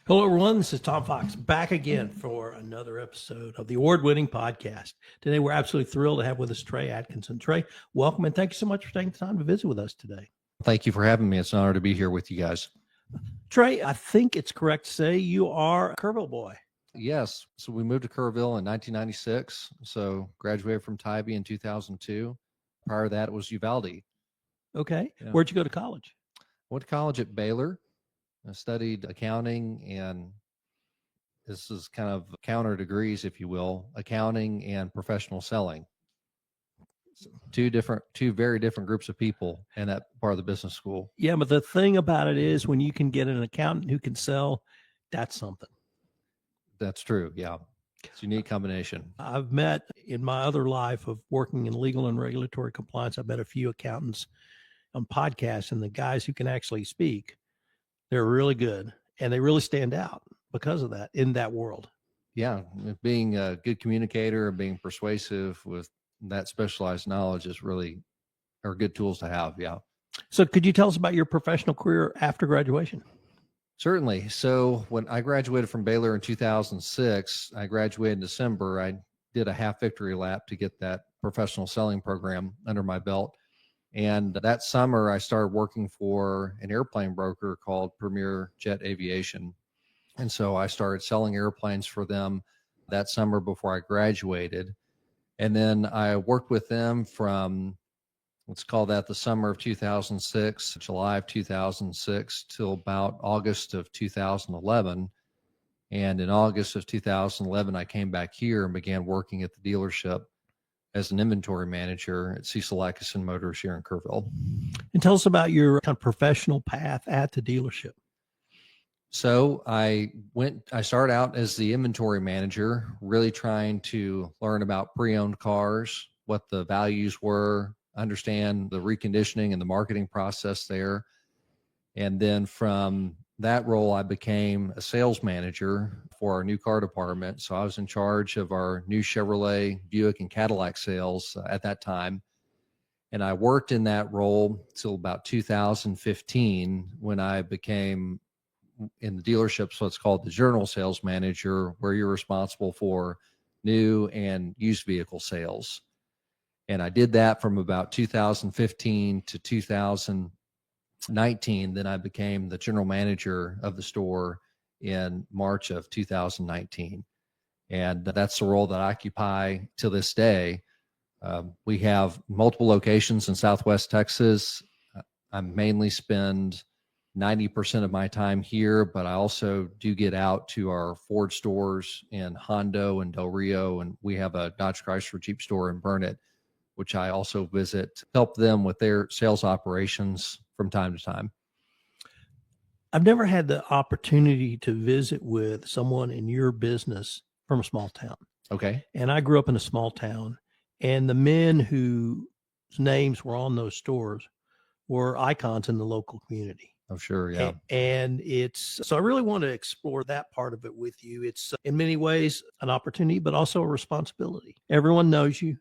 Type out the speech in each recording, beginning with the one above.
Hello, everyone. This is Tom Fox back again for another episode of the award-winning podcast. Today, we're absolutely thrilled to have with us Trey Atkission. Trey, welcome, and thank you so much for taking the time to visit with us today. Thank you for having me. It's an honor to be here with you guys. Trey, I think it's correct to say you are a Kerrville boy. Yes. So we moved to Kerrville in 1996. So graduated from Tybee in 2002. Prior to that, it was Uvalde. Okay. Yeah. Where'd you go to college? Went to college at Baylor. I studied accounting, and this is kind of counter degrees, if you will, accounting and professional selling. So two very different groups of people in that part of the business school. Yeah, but the thing about it is when you can get an accountant who can sell, that's something. That's true. Yeah. It's a unique combination. I've met in my other life of working in legal and regulatory compliance, I've met a few accountants on podcasts, and the guys who can actually speak, they're really good, and they really stand out because of that in that world. Yeah, being a good communicator and being persuasive with that specialized knowledge are good tools to have. Yeah. So could you tell us about your professional career after graduation? Certainly. So when I graduated from Baylor in 2006, I graduated in December. I did a half victory lap to get that professional selling program under my belt. And that summer, I started working for an airplane broker called Premier Jet Aviation. And so I started selling airplanes for them that summer before I graduated. And then I worked with them from, let's call that the summer of 2006, July of 2006, till about August of 2011. And in August of 2011, I came back here and began working at the dealership as an inventory manager at Cecil Atkission Motors here in Kerrville. And tell us about your kind of professional path at the dealership. So I started out as the inventory manager, really trying to learn about pre-owned cars, what the values were, understand the reconditioning and the marketing process there. And then from that role, I became a sales manager for our new car department. So I was in charge of our new Chevrolet, Buick, and Cadillac sales at that time. And I worked in that role till about 2015 when I became in the dealership, so it's called the general sales manager, where you're responsible for new and used vehicle sales. And I did that from about 2015 to 2019. Then I became the general manager of the store in March of 2019. And that's the role that I occupy to this day. We have multiple locations in Southwest Texas. I mainly spend 90% of my time here, but I also do get out to our Ford stores in Hondo and Del Rio, and we have a Dodge Chrysler Jeep store in Burnett, which I also visit, help them with their sales operations from time to time. I've never had the opportunity to visit with someone in your business from a small town. Okay. And I grew up in a small town, and the men whose names were on those stores were icons in the local community. Oh, sure. Yeah. And so I really want to explore that part of it with you. It's in many ways an opportunity, but also a responsibility. Everyone knows you.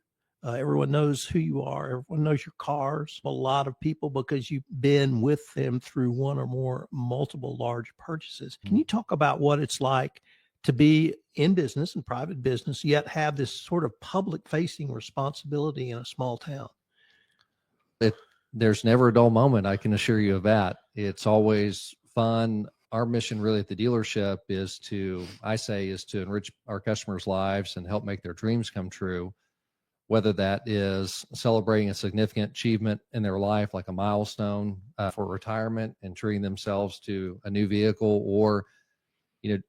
Everyone knows who you are. Everyone knows your cars. A lot of people, because you've been with them through one or more multiple large purchases. Can you talk about what it's like to be in business and private business, yet have this sort of public facing responsibility in a small town? There's never a dull moment, I can assure you of that. It's always fun. Our mission really at the dealership is to enrich our customers' lives and help make their dreams come true, whether that is celebrating a significant achievement in their life, like a milestone for retirement and treating themselves to a new vehicle, or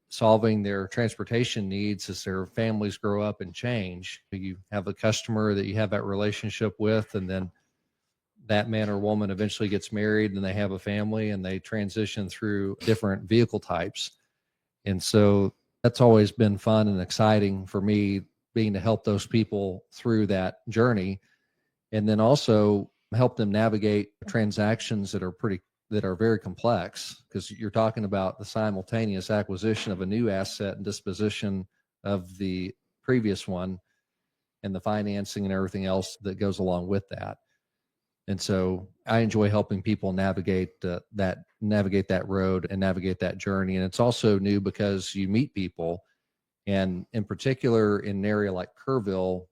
solving their transportation needs as their families grow up and change. You have a customer that you have that relationship with, and then that man or woman eventually gets married and they have a family and they transition through different vehicle types. And so that's always been fun and exciting for me, being to help those people through that journey, and then also help them navigate transactions that are very complex, because you're talking about the simultaneous acquisition of a new asset and disposition of the previous one and the financing and everything else that goes along with that. And so I enjoy helping people navigate that road and navigate that journey. And it's also new because you meet people, and in particular in an area like Kerrville,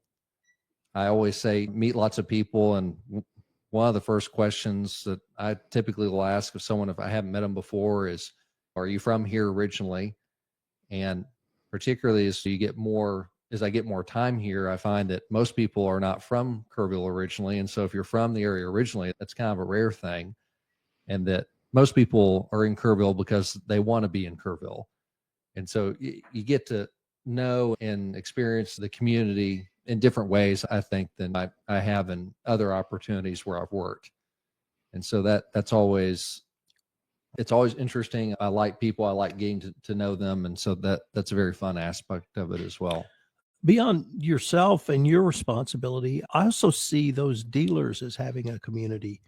I always say meet lots of people. And one of the first questions that I typically will ask of someone if I haven't met them before is, "Are you from here originally?" And particularly as I get more time here, I find that most people are not from Kerrville originally. And so if you're from the area originally, that's kind of a rare thing. And that most people are in Kerrville because they want to be in Kerrville. And so you get to know and experience the community in different ways, I think, than I have in other opportunities where I've worked. And so it's always interesting. I like people. I like getting to know them. And so that's a very fun aspect of it as well. Beyond yourself and your responsibility, I also see those dealers as having a community,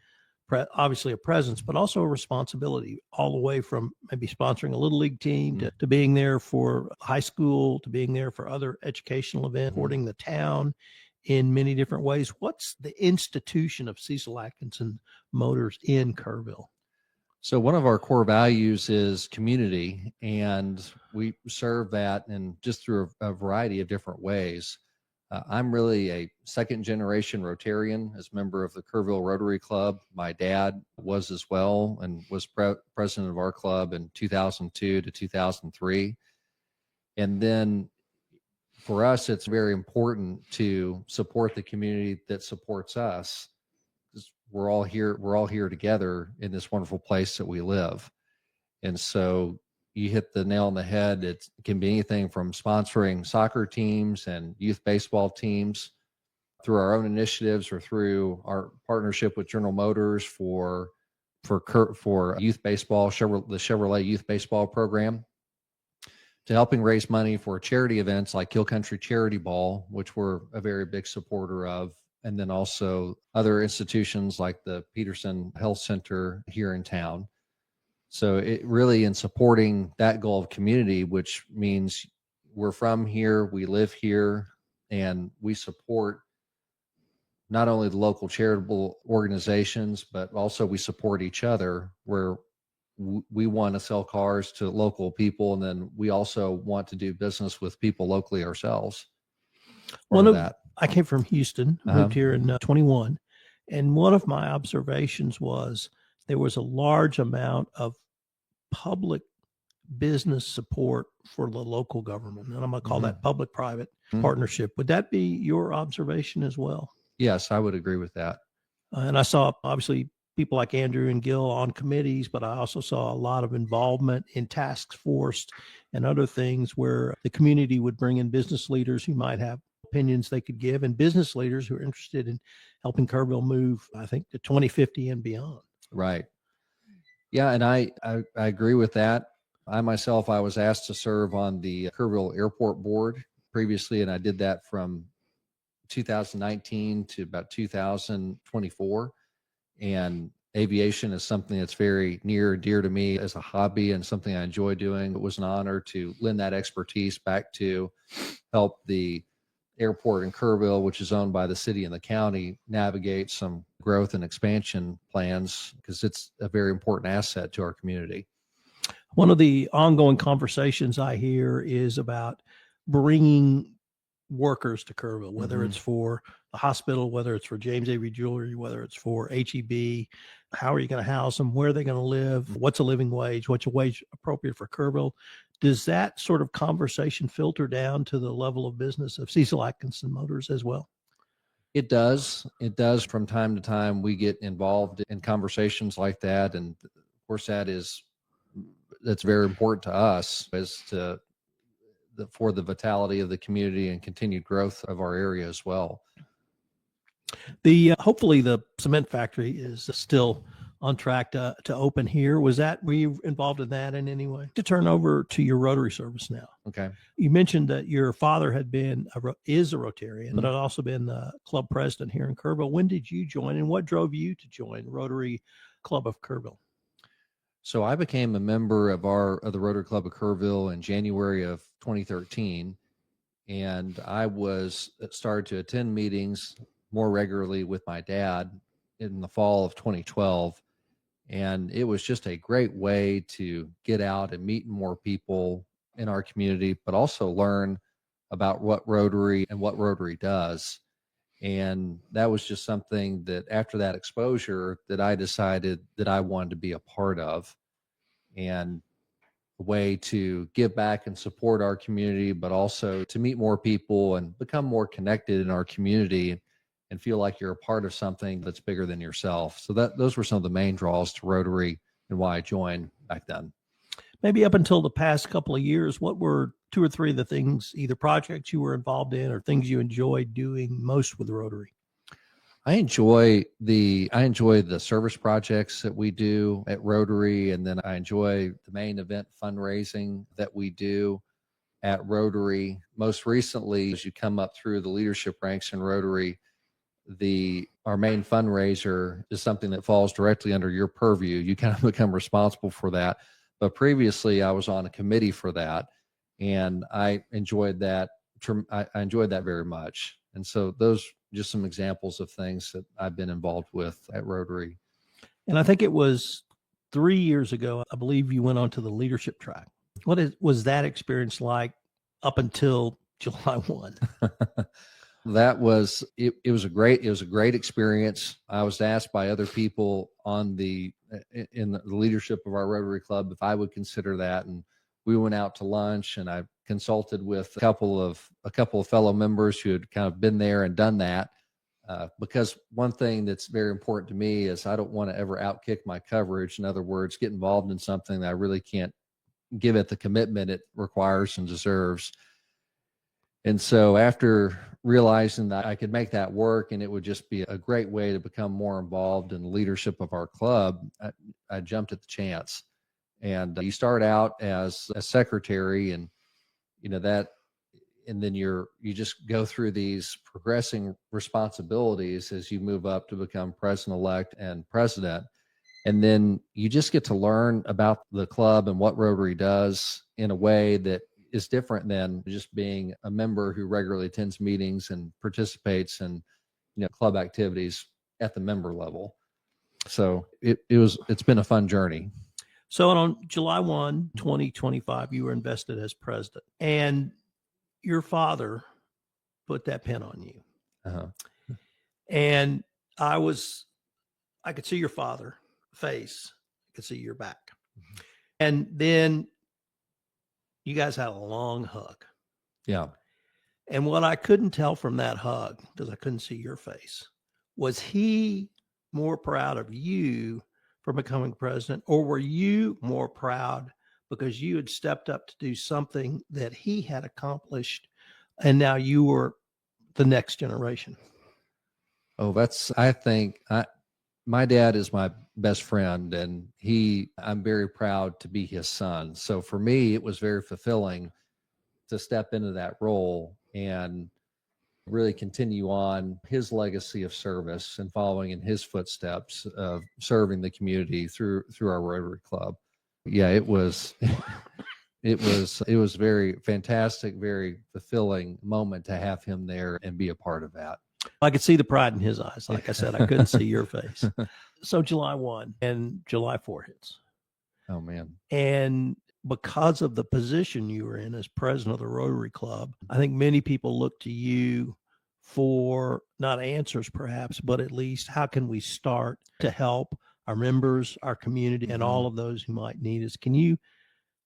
obviously a presence, but also a responsibility, all the way from maybe sponsoring a little league team to being there for high school, to being there for other educational events, supporting the town in many different ways. What's the institution of Cecil Atkinson Motors in Kerrville? So one of our core values is community, and we serve that and just through a variety of different ways. I'm really a second generation Rotarian as a member of the Kerrville Rotary Club. My dad was as well and was president of our club in 2002 to 2003. And then for us, it's very important to support the community that supports us. We're all here together in this wonderful place that we live. And so you hit the nail on the head. It can be anything from sponsoring soccer teams and youth baseball teams through our own initiatives or through our partnership with General Motors for youth baseball, the Chevrolet Youth Baseball program, to helping raise money for charity events like Kill Country Charity Ball, which we're a very big supporter of, and then also other institutions like the Peterson Health Center here in town. So it really, in supporting that goal of community, which means we're from here, we live here, and we support not only the local charitable organizations, but also we support each other, where we want to sell cars to local people, and then we also want to do business with people locally ourselves. I came from Houston, moved here in 21, and one of my observations was there was a large amount of public business support for the local government, and I'm going to call that public-private partnership. Would that be your observation as well? Yes, I would agree with that. And I saw, obviously, people like Andrew and Gil on committees, but I also saw a lot of involvement in task force and other things where the community would bring in business leaders who might have opinions they could give, and business leaders who are interested in helping Kerrville move, I think, to 2050 and beyond. Right. Yeah, and I agree with that. I was asked to serve on the Kerrville Airport Board previously, and I did that from 2019 to about 2024. And aviation is something that's very near and dear to me as a hobby and something I enjoy doing. It was an honor to lend that expertise back to help the airport in Kerrville, which is owned by the city and the county, navigate some growth and expansion plans, because it's a very important asset to our community. One of the ongoing conversations I hear is about bringing workers to Kerrville, whether it's for the hospital, whether it's for James Avery Jewelry, whether it's for HEB. How are you going to house them? Where are they going to live? What's a living wage? What's a wage appropriate for Kerrville? Does that sort of conversation filter down to the level of business of Cecil Atkinson Motors as well? It does. It does. From time to time, we get involved in conversations like that. And of course, that's very important to us for the vitality of the community and continued growth of our area as well. Hopefully the cement factory is still on track to open here. Were you involved in that in any way? To turn over to your Rotary service now. Okay. You mentioned that your father is a Rotarian, but had also been the club president here in Kerrville. When did you join, and what drove you to join Rotary Club of Kerrville? So I became a member of the Rotary Club of Kerrville in January of 2013, and I started to attend meetings more regularly with my dad in the fall of 2012. And it was just a great way to get out and meet more people in our community, but also learn about what Rotary and what Rotary does. And that was just something that after that exposure that I decided that I wanted to be a part of, and a way to give back and support our community, but also to meet more people and become more connected in our community and feel like you're a part of something that's bigger than yourself. So those were some of the main draws to Rotary and why I joined back then. Maybe up until the past couple of years, what were 2 or 3 of the things, either projects you were involved in or things you enjoyed doing most with Rotary? I enjoy the service projects that we do at Rotary, and then I enjoy the main event fundraising that we do at Rotary. Most recently, as you come up through the leadership ranks in Rotary, our main fundraiser is something that falls directly under your purview. You kind of become responsible for that. But previously, I was on a committee for that, and I enjoyed that. I enjoyed that very much. And so those just some examples of things that I've been involved with at Rotary. And I think it was 3 years ago, I believe you went onto the leadership track. Was that experience like up until July 1? That was it. It was a great experience. I was asked by other people in the leadership of our Rotary Club if I would consider that, and we went out to lunch, and I consulted with a couple of fellow members who had kind of been there and done that. Because one thing that's very important to me is I don't want to ever outkick my coverage. In other words, get involved in something that I really can't give it the commitment it requires and deserves. And so after realizing that I could make that work and it would just be a great way to become more involved in the leadership of our club, I jumped at the chance. And you start out as a secretary, and and then you just go through these progressing responsibilities as you move up to become president-elect and president. And then you just get to learn about the club and what Rotary does in a way that is different than just being a member who regularly attends meetings and participates in club activities at the member level. So it's been a fun journey. So on July 1, 2025, you were invested as president, and your father put that pin on you. Uh-huh. And I could see your father face, I could see your back. Mm-hmm. And then you guys had a long hug. Yeah. And what I couldn't tell from that hug, because I couldn't see your face, was he more proud of you for becoming president, or were you more proud because you had stepped up to do something that he had accomplished and now you were the next generation? Oh, my dad is my best friend, and I'm very proud to be his son. So for me, it was very fulfilling to step into that role and really continue on his legacy of service and following in his footsteps of serving the community through our Rotary Club. Yeah, it was very fantastic, very fulfilling moment to have him there and be a part of that. I could see the pride in his eyes. Like I said, I couldn't see your face. So July 1 and July 4 hits. Oh, man. And because of the position you were in as president of the Rotary Club, I think many people look to you for not answers perhaps, but at least how can we start to help our members, our community, and all of those who might need us.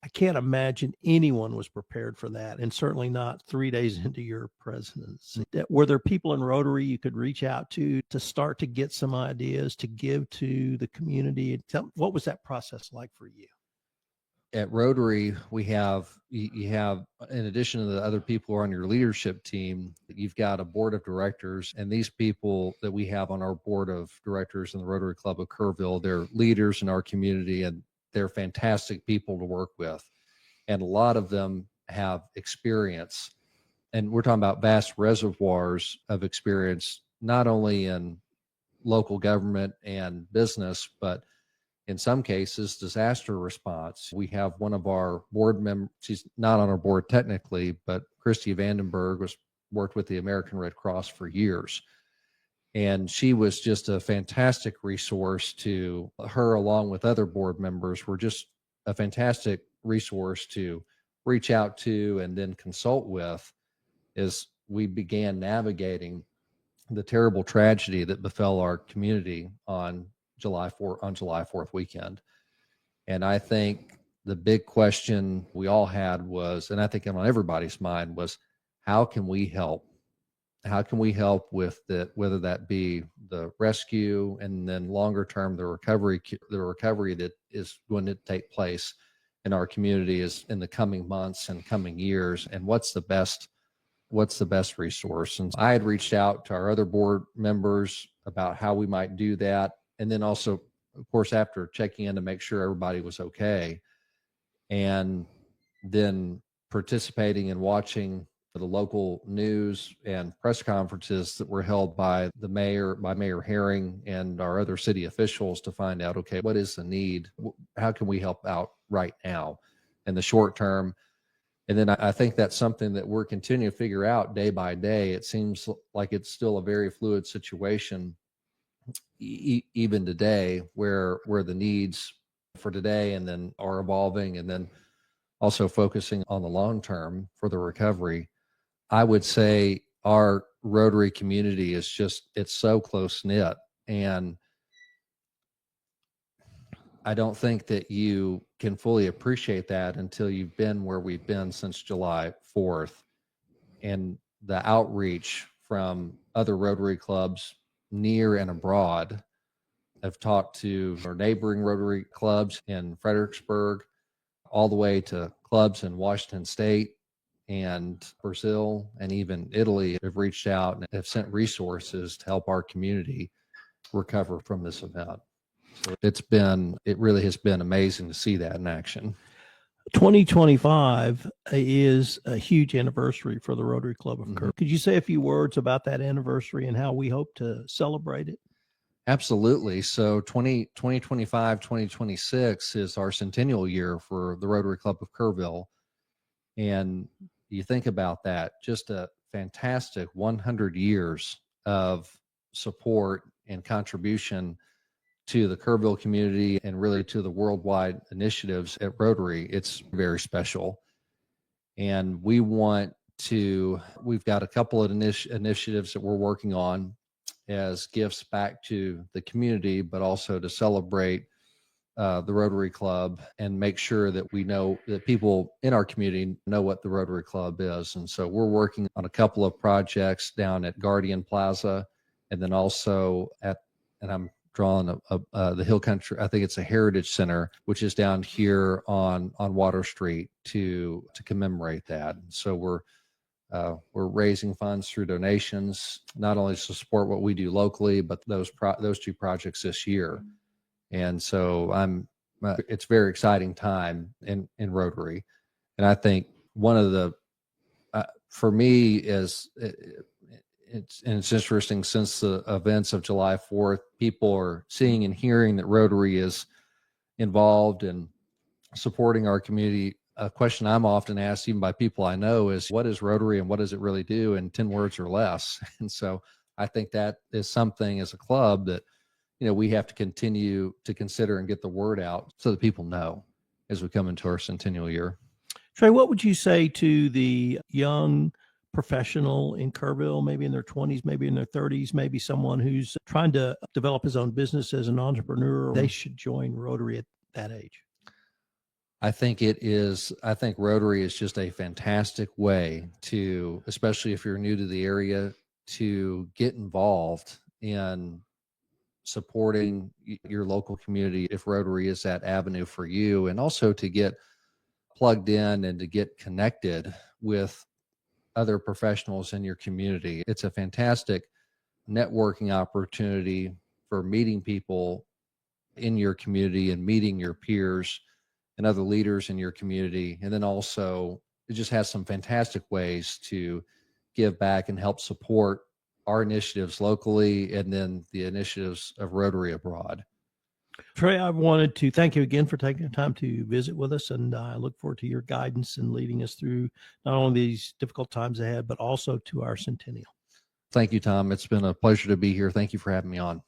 I can't imagine anyone was prepared for that, and certainly not 3 days into your presidency. Were there people in Rotary you could reach out to start to get some ideas to give to the community? What was that process like for you? At Rotary, you have, in addition to the other people who are on your leadership team, you've got a board of directors, and these people that we have on our board of directors in the Rotary Club of Kerrville, they're leaders in our community, and they're fantastic people to work with. And a lot of them have experience, and we're talking about vast reservoirs of experience, not only in local government and business, but in some cases, disaster response. We have one of our board members, she's not on our board technically, but Christy Vandenberg worked with the American Red Cross for years. And she was just a fantastic resource to her, along with other board members, were just a fantastic resource to reach out to and then consult with as we began navigating the terrible tragedy that befell our community on July 4th weekend. And I think the big question we all had was, and I think on everybody's mind was, how can we help? How can we help with whether that be the rescue and then longer term, the recovery that is going to take place in our community is in the coming months and coming years, and what's the best resource. And I had reached out to our other board members about how we might do that. And then also, of course, after checking in to make sure everybody was okay, and then participating and watching the local news and press conferences that were held by Mayor Herring and our other city officials to find out, okay, what is the need? How can we help out right now in the short term? And then I think that's something that we're continuing to figure out day by day. It seems like it's still a very fluid situation, even today, where the needs for today and then are evolving, and then also focusing on the long term for the recovery. I would say our Rotary community is it's so close knit, and I don't think that you can fully appreciate that until you've been where we've been since July 4th, and the outreach from other Rotary clubs near and abroad. I've talked to our neighboring Rotary clubs in Fredericksburg, all the way to clubs in Washington State and Brazil and even Italy have reached out and have sent resources to help our community recover from this event. So it really has been amazing to see that in action. 2025 is a huge anniversary for the Rotary Club of Kerrville. Could you say a few words about that anniversary and how we hope to celebrate it? Absolutely. So 2025, 2026 is our centennial year for the Rotary Club of Kerrville. And you think about that, just a fantastic 100 years of support and contribution to the Kerrville community and really to the worldwide initiatives at Rotary. It's very special. And we've got a couple of initiatives that we're working on as gifts back to the community, but also to celebrate the Rotary Club and make sure that we know that people in our community know what the Rotary Club is. And so we're working on a couple of projects down at Guardian Plaza, and then also and I'm drawing the Hill Country, I think it's a Heritage Center, which is down here on Water Street to commemorate that. So we're raising funds through donations, not only to support what we do locally, but those two projects this year. And so it's a very exciting time in Rotary. And I think one of the, for me is, it's interesting, since the events of July 4th, people are seeing and hearing that Rotary is involved in supporting our community. A question I'm often asked, even by people I know, is what is Rotary and what does it really do in 10 words or less? And so I think that is something as a club that, we have to continue to consider and get the word out so that people know as we come into our centennial year. Trey, what would you say to the young professional in Kerrville, maybe in their 20s, maybe in their 30s, maybe someone who's trying to develop his own business as an entrepreneur? They should join Rotary at that age. I think Rotary is just a fantastic way to, especially if you're new to the area, to get involved in supporting your local community if Rotary is that avenue for you, and also to get plugged in and to get connected with other professionals in your community. It's a fantastic networking opportunity for meeting people in your community and meeting your peers and other leaders in your community. And then also it just has some fantastic ways to give back and help support our initiatives locally, and then the initiatives of Rotary abroad. Trey, I wanted to thank you again for taking the time to visit with us, and I look forward to your guidance and leading us through not only these difficult times ahead, but also to our centennial. Thank you, Tom. It's been a pleasure to be here. Thank you for having me on.